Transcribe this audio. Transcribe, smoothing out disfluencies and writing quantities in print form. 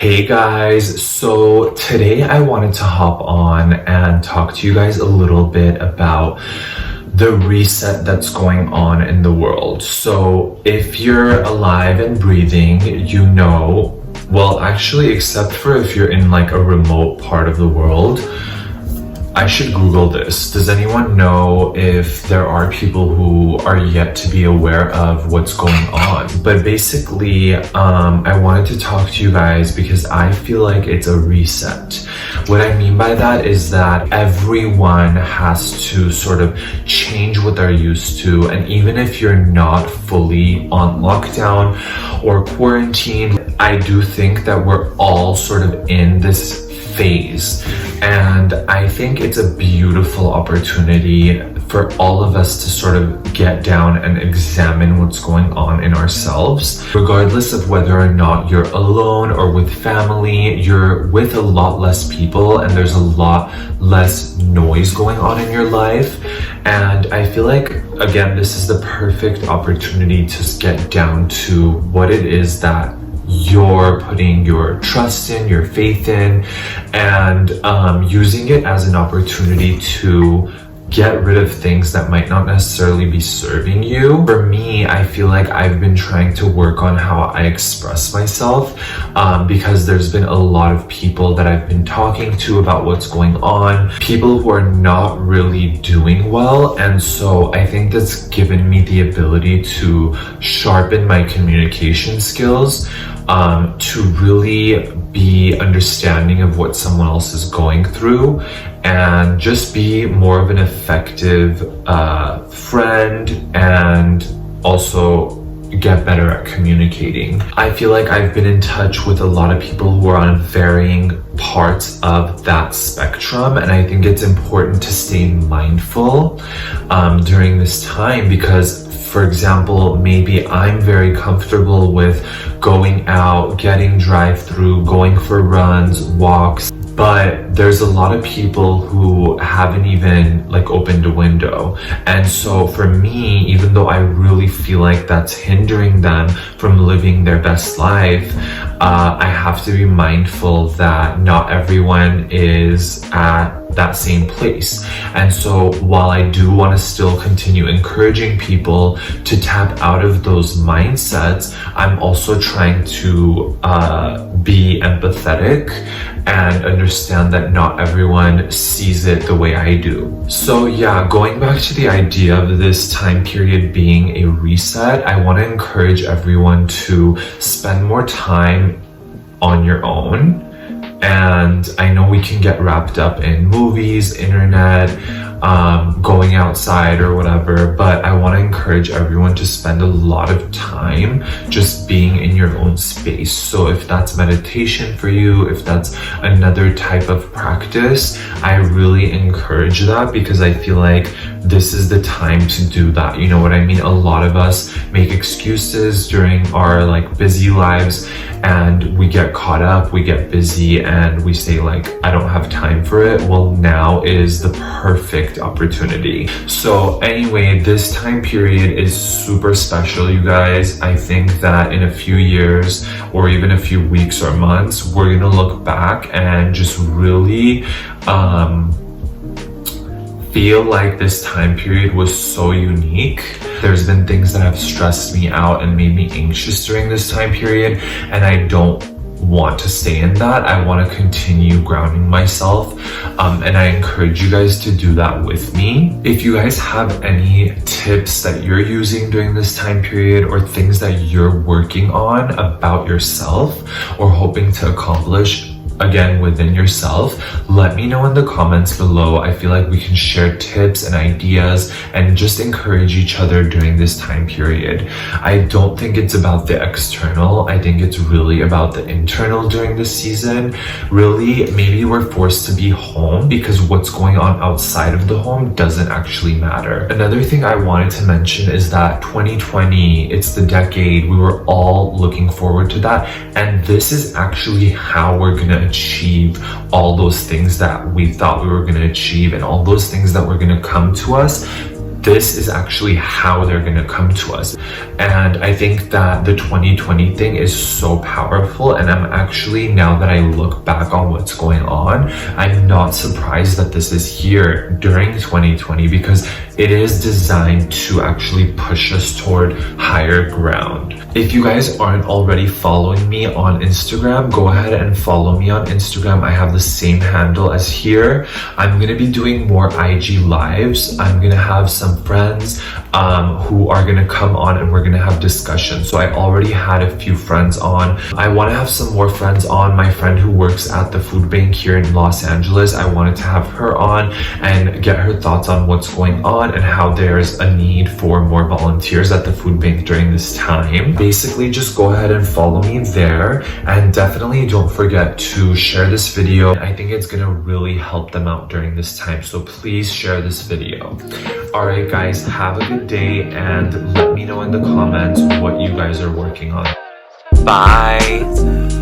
Hey guys, so today I wanted to hop on and talk to you guys a little bit about the reset that's going on in the world. So if you're alive and breathing, you know, well, actually, except for if you're in like a remote part of the world, I should Google this. Does anyone know if there are people who are yet to be aware of what's going on? But basically, I wanted to talk to you guys because I feel like it's a reset. What I mean by that is that everyone has to sort of change what they're used to. And even if you're not fully on lockdown or quarantine, I do think that we're all sort of in this phase, and I think it's a beautiful opportunity for all of us to sort of get down and examine what's going on in ourselves. Regardless of whether or not you're alone or with family, you're with a lot less people and there's a lot less noise going on in your life. And I feel like, again, this is the perfect opportunity to get down to what it is that you're putting your trust in, your faith in, and using it as an opportunity to get rid of things that might not necessarily be serving you. For me, I feel like I've been trying to work on how I express myself because there's been a lot of people that I've been talking to about what's going on, people who are not really doing well. And so I think that's given me the ability to sharpen my communication skills, to really be understanding of what someone else is going through, and just be more of an effective friend, and also get better at communicating. I feel like I've been in touch with a lot of people who are on varying parts of that spectrum, and I think it's important to stay mindful during this time because, for example, maybe I'm very comfortable with going out, getting drive-through, going for runs, walks, but there's a lot of people who haven't even like opened a window. And so for me, even though I really feel like that's hindering them from living their best life, I have to be mindful that not everyone is at that same place. And so while I do want to still continue encouraging people to tap out of those mindsets, I'm also trying to be empathetic and understand that not everyone sees it the way I do. So yeah, going back to the idea of this time period being a reset, I want to encourage everyone to spend more time on your own. And I know we can get wrapped up in movies, internet, going outside or whatever, but I want to encourage everyone to spend a lot of time just being in your own space. So if that's meditation for you, if that's another type of practice, I really encourage that because I feel like this is the time to do that. You know what I mean? A lot of us make excuses during our like busy lives, and we get caught up, we get busy, and we say like, I don't have time for it. Well, now is the perfect opportunity. So anyway, this time period is super special, you guys. I think that in a few years or even a few weeks or months, we're gonna look back and just really feel like this time period was so unique. There's been things that have stressed me out and made me anxious during this time period, and I don't want to stay in that. I want to continue grounding myself, and I encourage you guys to do that with me. If you guys have any tips that you're using during this time period or things that you're working on about yourself or hoping to accomplish, again, within yourself, let me know in the comments below. I feel like we can share tips and ideas and just encourage each other during this time period. I don't think it's about the external. I think it's really about the internal during this season. Really, maybe we're forced to be home because what's going on outside of the home doesn't actually matter. Another thing I wanted to mention is that 2020, it's the decade. We were all looking forward to that. And this is actually how we're gonna achieve all those things that we thought we were going to achieve and all those things that were going to come to us this is actually how they're gonna come to us. And I think that the 2020 thing is so powerful, and I'm actually, now that I look back on what's going on, I'm not surprised that this is here during 2020, because it is designed to actually push us toward higher ground. If you guys aren't already following me on Instagram, go ahead and follow me on Instagram. I have the same handle as here. I'm gonna be doing more IG lives. I'm gonna have some friends who are gonna come on, and we're gonna have discussions. So I already had a few friends on. I wanna have some more friends on. My friend who works at the food bank here in Los Angeles, I wanted to have her on and get her thoughts on what's going on and how there's a need for more volunteers at the food bank during this time. Basically, just go ahead and follow me there, and definitely don't forget to share this video. I think it's gonna really help them out during this time, so please share this video. Alright guys, have a good day, and let me know in the comments what you guys are working on. Bye!